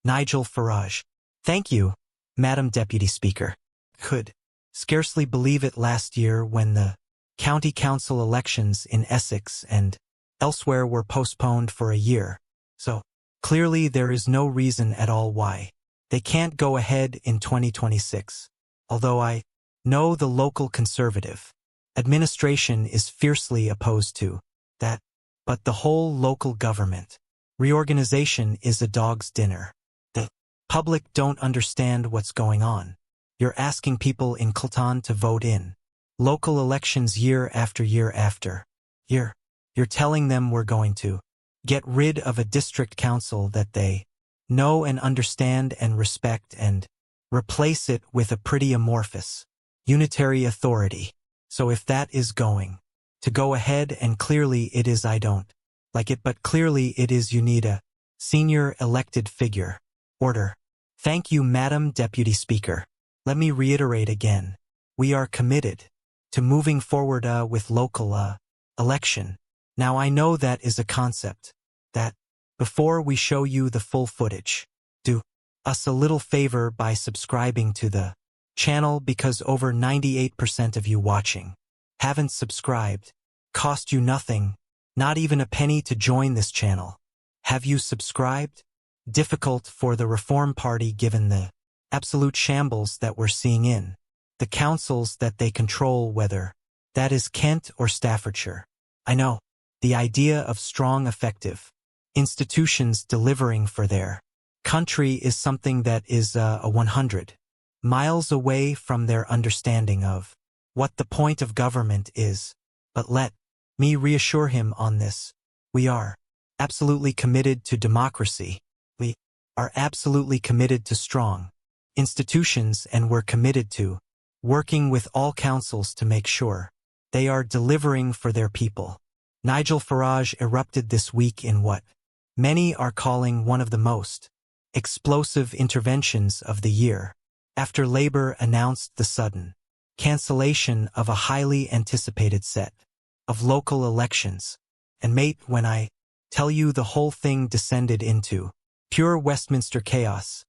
Nigel Farage. Thank you, Madam Deputy Speaker. Could scarcely believe it last year when the county council elections in Essex and elsewhere were postponed for a year. So, clearly there is no reason at all why they can't go ahead in 2026. Although I know the local Conservative administration is fiercely opposed to that, but the whole local government reorganization is a dog's dinner. The public don't understand what's going on. You're asking people in Kiltan to vote in local elections year after year after year. You're telling them we're going to get rid of a district council that they know and understand and respect and replace it with a pretty amorphous unitary authority. So if that is going to go ahead, and clearly it is, I don't like it, but clearly it is, you need a senior elected figure. Order. Thank you, Madam Deputy Speaker. Let me reiterate again. We are committed to moving forward with local election. Now I know that is a concept that, before we show you the full footage, do us a little favor by subscribing to the channel, because over 98% of you watching haven't subscribed. Cost you nothing, not even a penny to join this channel. Have you subscribed? Difficult for the Reform Party given the absolute shambles that we're seeing in the councils that they control, whether that is Kent or Staffordshire. I know the idea of strong, effective institutions delivering for their country is something that is a 100 miles away from their understanding of what the point of government is. But let me reassure him on this. We are absolutely committed to democracy. We are absolutely committed to strong institutions, and we're committed to working with all councils to make sure they are delivering for their people. Nigel Farage erupted this week in what many are calling one of the most explosive interventions of the year, after Labour announced the sudden cancellation of a highly anticipated set of local elections. And mate, when I tell you the whole thing descended into pure Westminster chaos,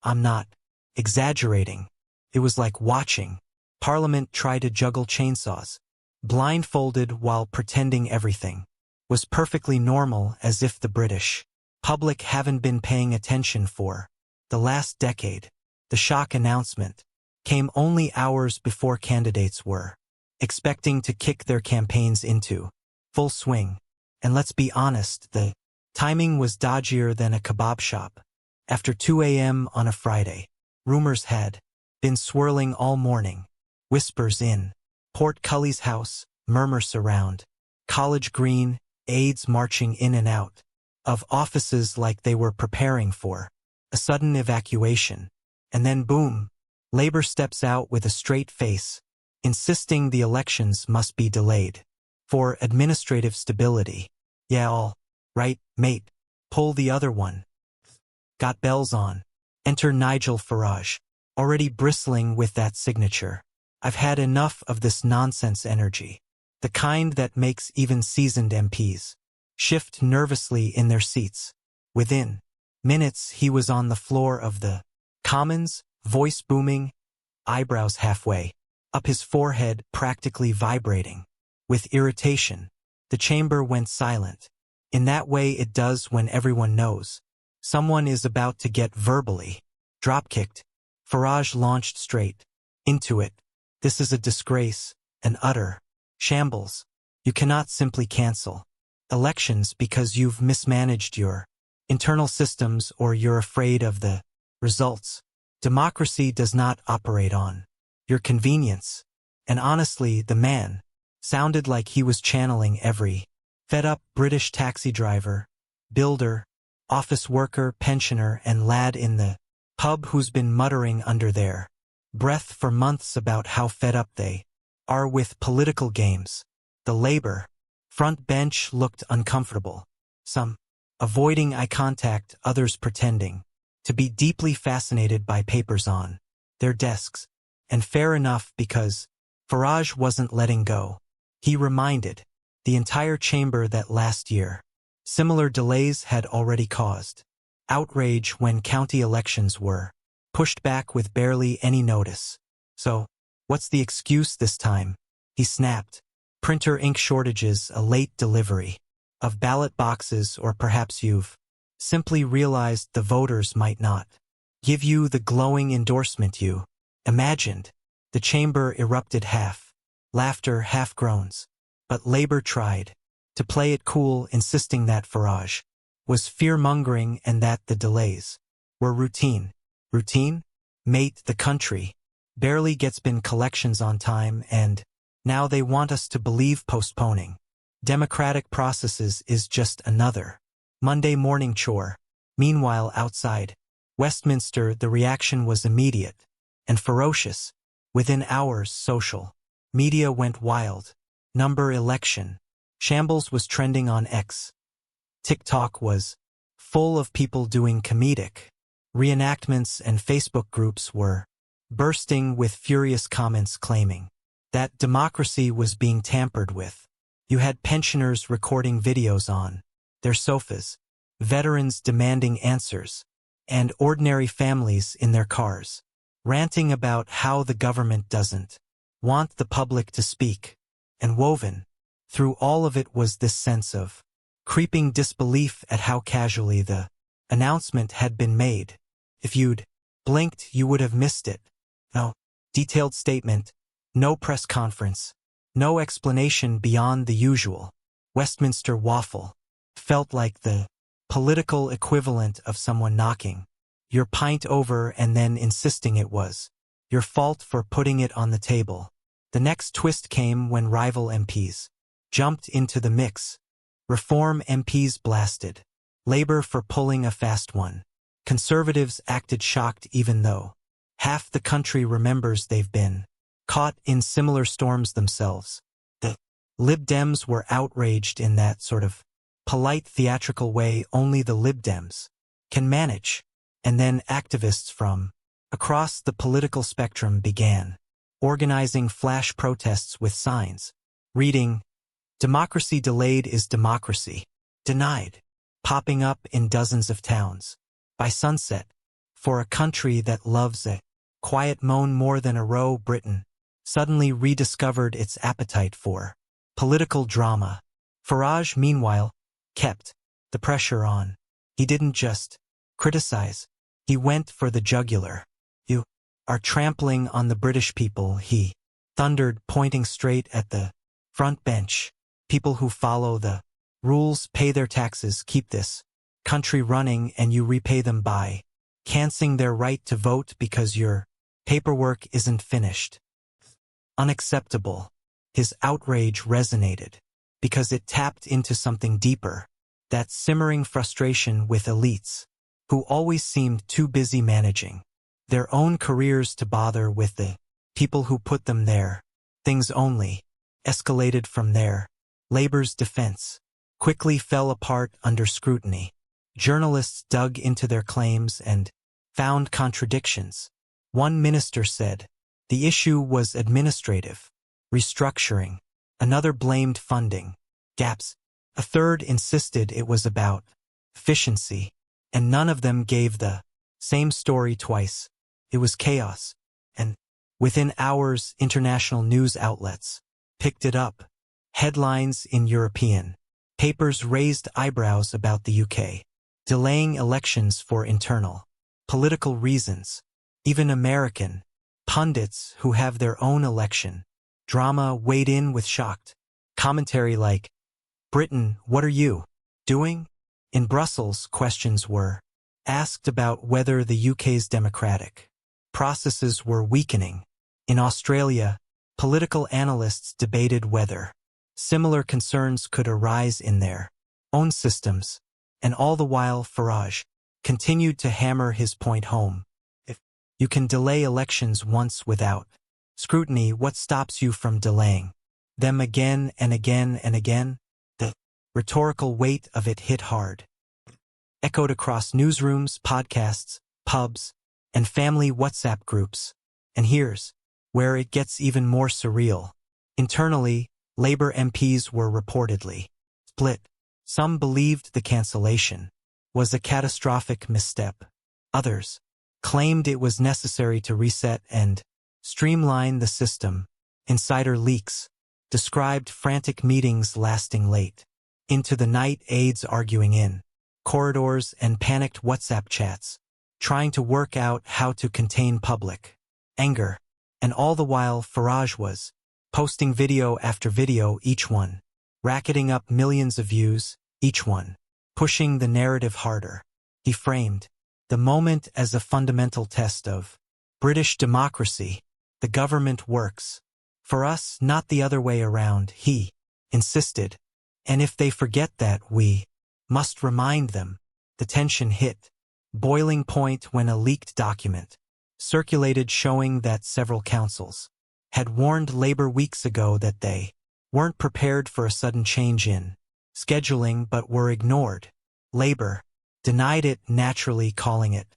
I'm not exaggerating. It was like watching Parliament try to juggle chainsaws, blindfolded while pretending everything was perfectly normal, as if the British public haven't been paying attention for the last decade. The shock announcement came only hours before candidates were expecting to kick their campaigns into full swing. And let's be honest, the timing was dodgier than a kebab shop. After 2 a.m. on a Friday, rumors had been swirling all morning. Whispers in Portcullis House, murmurs surround College Green, aides marching in and out of offices like they were preparing for a sudden evacuation. And then boom, Labour steps out with a straight face, insisting the elections must be delayed for administrative stability. Yeah, all right, mate, pull the other one. Got bells on. Enter Nigel Farage, already bristling with that signature. I've had enough of this nonsense energy, the kind that makes even seasoned MPs shift nervously in their seats. Within minutes he was on the floor of the Commons, voice booming, eyebrows halfway up his forehead practically vibrating with irritation. The chamber went silent. In that way it does when everyone knows someone is about to get verbally dropkicked. Farage launched straight into it. This is a disgrace, an utter shambles. You cannot simply cancel elections because you've mismanaged your internal systems or you're afraid of the results. Democracy does not operate on your convenience. And honestly, the man sounded like he was channeling every fed-up British taxi driver, builder, office worker, pensioner, and lad in the pub who's been muttering under their breath for months about how fed up they are with political games. The Labour front bench looked uncomfortable, some avoiding eye contact, others pretending to be deeply fascinated by papers on their desks. And fair enough, because Farage wasn't letting go. He reminded the entire chamber that last year, similar delays had already caused outrage when county elections were pushed back with barely any notice. So, what's the excuse this time? He snapped. Printer ink shortages, a late delivery of ballot boxes, or perhaps you've simply realized the voters might not give you the glowing endorsement you imagined. The chamber erupted, half laughter, half groans. But Labor tried to play it cool, insisting that Farage was fear-mongering and that the delays were routine. Routine? Mate, the country barely gets bin collections on time, and now they want us to believe postponing democratic processes is just another Monday morning chore. Meanwhile, outside Westminster, the reaction was immediate and ferocious. Within hours, social media went wild. Number election shambles was trending on X. TikTok was full of people doing comedic reenactments, and Facebook groups were bursting with furious comments claiming that democracy was being tampered with. You had pensioners recording videos on their sofas, veterans demanding answers, and ordinary families in their cars ranting about how the government doesn't want the public to speak. And woven through all of it was this sense of creeping disbelief at how casually the announcement had been made. If you'd blinked, you would have missed it. No detailed statement, no press conference, no explanation beyond the usual Westminster waffle. Felt like the political equivalent of someone knocking your pint over and then insisting it was your fault for putting it on the table. The next twist came when rival MPs jumped into the mix. Reform MPs blasted Labor for pulling a fast one. Conservatives acted shocked, even though half the country remembers they've been caught in similar storms themselves. The Lib Dems were outraged in that sort of polite, theatrical way only the Lib Dems can manage. And then activists from across the political spectrum began organizing flash protests with signs reading, "Democracy delayed is democracy denied," popping up in dozens of towns. By sunset, for a country that loves a quiet moan more than a row, Britain suddenly rediscovered its appetite for political drama. Farage, meanwhile, kept the pressure on. He didn't just criticize, he went for the jugular. "You are trampling on the British people," he thundered, pointing straight at the front bench. "People who follow the rules, pay their taxes, keep this country running, and you repay them by canceling their right to vote because your paperwork isn't finished." Unacceptable. His outrage resonated because it tapped into something deeper, that simmering frustration with elites who always seemed too busy managing their own careers to bother with the people who put them there. Things only escalated from there. Labor's defense quickly fell apart under scrutiny. Journalists dug into their claims and found contradictions. One minister said the issue was administrative restructuring. Another blamed funding gaps. A third insisted it was about efficiency. And none of them gave the same story twice. It was chaos. And within hours, international news outlets picked it up. Headlines in European papers raised eyebrows about the UK delaying elections for internal political reasons. Even American pundits who have their own election drama weighed in with shocked commentary like, "Britain, what are you doing?" In Brussels, questions were asked about whether the UK's democratic processes were weakening. In Australia, political analysts debated whether similar concerns could arise in their own systems. And all the while, Farage continued to hammer his point home. If you can delay elections once without scrutiny, what stops you from delaying them again and again and again? The rhetorical weight of it hit hard. Echoed across newsrooms, podcasts, pubs, and family WhatsApp groups. And here's where it gets even more surreal. Internally, Labour MPs were reportedly split. Some believed the cancellation was a catastrophic misstep. Others claimed it was necessary to reset and streamline the system. Insider leaks described frantic meetings lasting late into the night, aides arguing in corridors and panicked WhatsApp chats, trying to work out how to contain public anger. And all the while Farage was posting video after video, each one racketing up millions of views, each one pushing the narrative harder. He framed the moment as a fundamental test of British democracy. The government works for us, not the other way around, he insisted. And if they forget that, we must remind them. The tension hit boiling point when a leaked document circulated showing that several councils had warned Labour weeks ago that they weren't prepared for a sudden change in scheduling but were ignored. Labour denied it, naturally calling it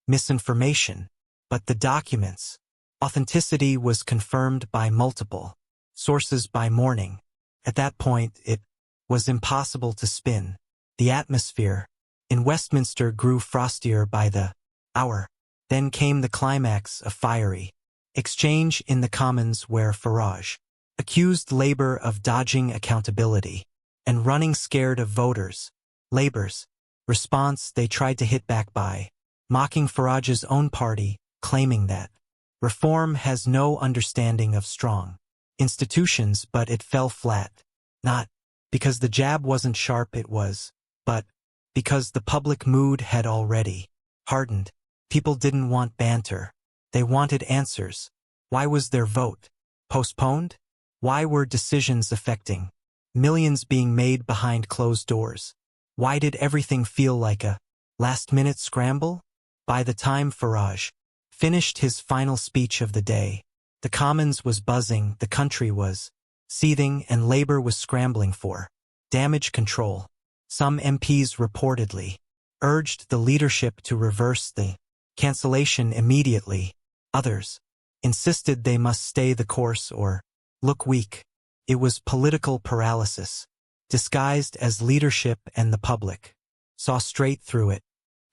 misinformation, but the document's authenticity was confirmed by multiple sources by morning. At that point, it was impossible to spin. The atmosphere in Westminster grew frostier by the hour. Then came the climax, a fiery exchange in the Commons where Farage accused Labour of dodging accountability and running scared of voters. Labour's response, they tried to hit back by mocking Farage's own party, claiming that reform has no understanding of strong institutions, but it fell flat. Not because the jab wasn't sharp, it was, but because the public mood had already hardened. People didn't want banter. They wanted answers. Why was their vote postponed? Why were decisions affecting millions being made behind closed doors? Why did everything feel like a last-minute scramble? By the time Farage finished his final speech of the day, the Commons was buzzing, the country was seething, and Labour was scrambling for damage control. Some MPs reportedly urged the leadership to reverse the cancellation immediately. Others insisted they must stay the course or look weak. It was political paralysis, disguised as leadership, and the public saw straight through it.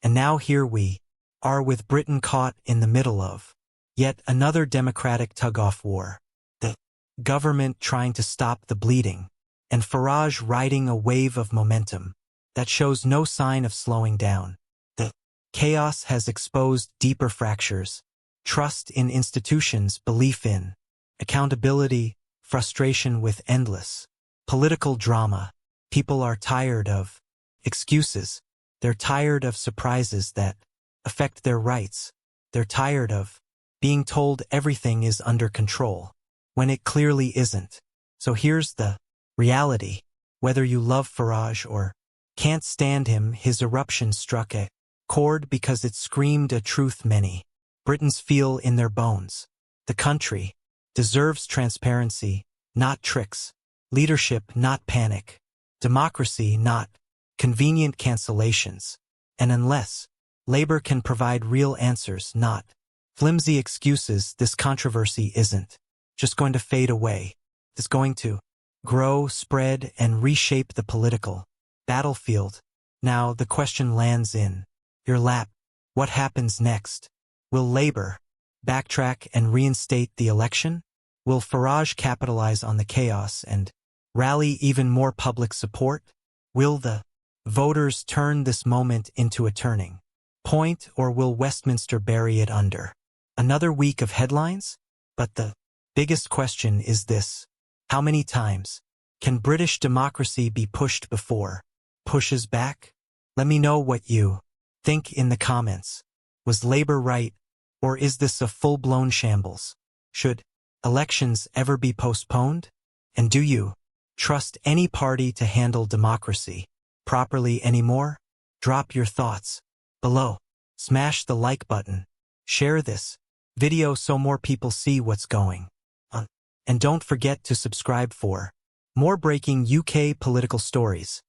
And now here we are with Britain caught in the middle of yet another democratic tug-of war. The government trying to stop the bleeding, and Farage riding a wave of momentum that shows no sign of slowing down. The chaos has exposed deeper fractures: trust in institutions, belief in accountability, frustration with endless political drama. People are tired of excuses. They're tired of surprises that affect their rights. They're tired of being told everything is under control when it clearly isn't. So here's the reality. Whether you love Farage or can't stand him, his eruption struck a chord because it screamed a truth many Britons feel in their bones. The country deserves transparency, not tricks. Leadership, not panic. Democracy, not convenient cancellations. And unless Labour can provide real answers, not flimsy excuses, this controversy isn't just going to fade away. It's going to grow, spread, and reshape the political battlefield. Now the question lands in your lap. What happens next? Will Labour backtrack and reinstate the election? Will Farage capitalize on the chaos and rally even more public support? Will the voters turn this moment into a turning point, or will Westminster bury it under another week of headlines? But the biggest question is this: how many times can British democracy be pushed before pushes back? Let me know what you think in the comments. Was Labour right, or is this a full-blown shambles? Should elections ever be postponed? And do you trust any party to handle democracy properly anymore? Drop your thoughts below. Smash the like button. Share this video so more people see what's going on. And don't forget to subscribe for more breaking UK political stories.